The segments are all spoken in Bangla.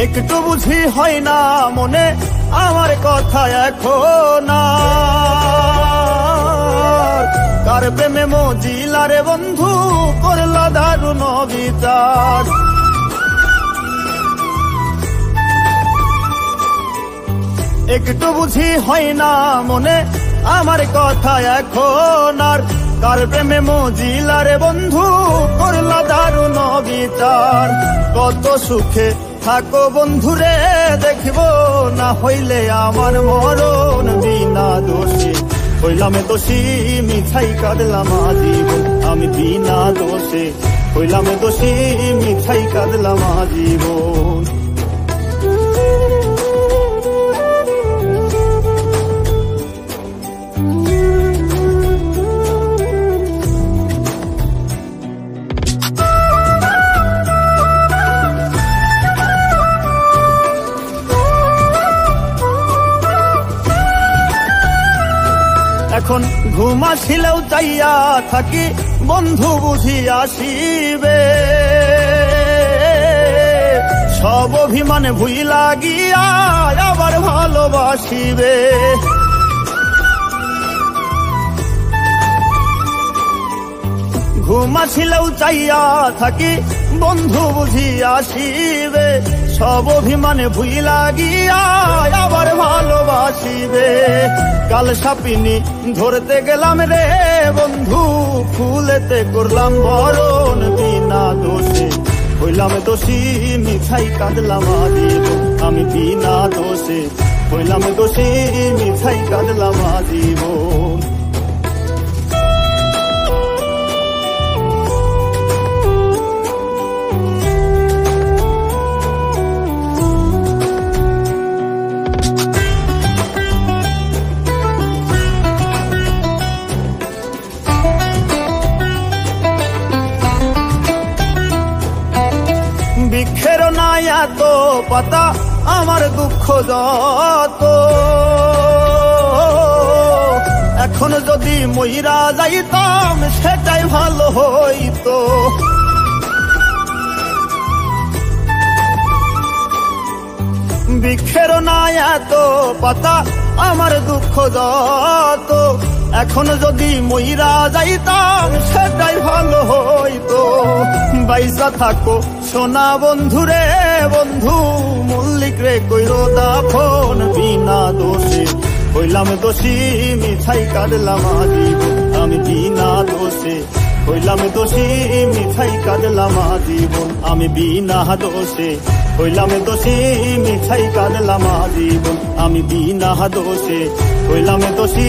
একটু বুঝি হয় না মনে আমার কথা এখন কার প্রেমে মজিলা রে বন্ধু করলা দারুণ বিচার। একটু বুঝি হয় না মনে আমার কথা এখন কার প্রেমে মজিলা রে বন্ধু করলা দারুণ বিচার। কত সুখে থাকো বন্ধুরে দেখব না হইলে আমার মরণ বিনা দোষে হইলাম দোষী মিছাই কাঁদলাম আজীবন আমি বিনা দোষে হইলাম দোষী মিছাই কাঁদলাম আজীবন। এখন ঘুম আসিলেও চাইয়া থাকি বন্ধু বুঝি আসিবে সব অভিমানে ভুই লাগিয়া আবার ভালোবাসিবে। ঘুম আসিলেও চাইয়া থাকি বন্ধু বুঝি আসিবে সব অভিমানে ভুই লাগিয়া আবার ভালোবাসিবে। কাল সাপিনি ধরতে গেলাম রে বন্ধু ফুলেতে করলাম বরণ বিনা দোষে হইলাম দোষী মিছাই কাঁদলাম আজীবন আমি বিনা দোষে হইলাম দোষী মিছাই কাঁদলাম আজীবন। বৃক্ষের নাই এত পাতা আমার দুঃখ যত এখন যদি মইরা যাইতাম সেটাই ভালো হইতো। বৃক্ষের নাই এত পাতা আমার দুঃখ যত এখন যদি মইরা যাইতাম সেটাই ভালো হইতো। বাইসা থাকো সোনা বন্ধুরে বন্ধু মল্লিক রে কইরো দাফন বিনা দোষে হইলাম দোষী মিছাই কাঁদলাম আজীবন আমি বিনা দোষে হইলাম দোষী মিছাই কাঁদলাম আজীবন আমি বিনা দোষে হইলাম দোষী মিছাই কাঁদলাম আজীবন আমি বিনা দোষে হইলাম দোষী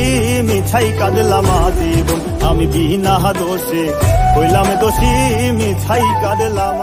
মিছাই কাঁদলাম আজীবন আমি বিনা দোষে হইলাম দোষী মিছাই কাঁদলাম।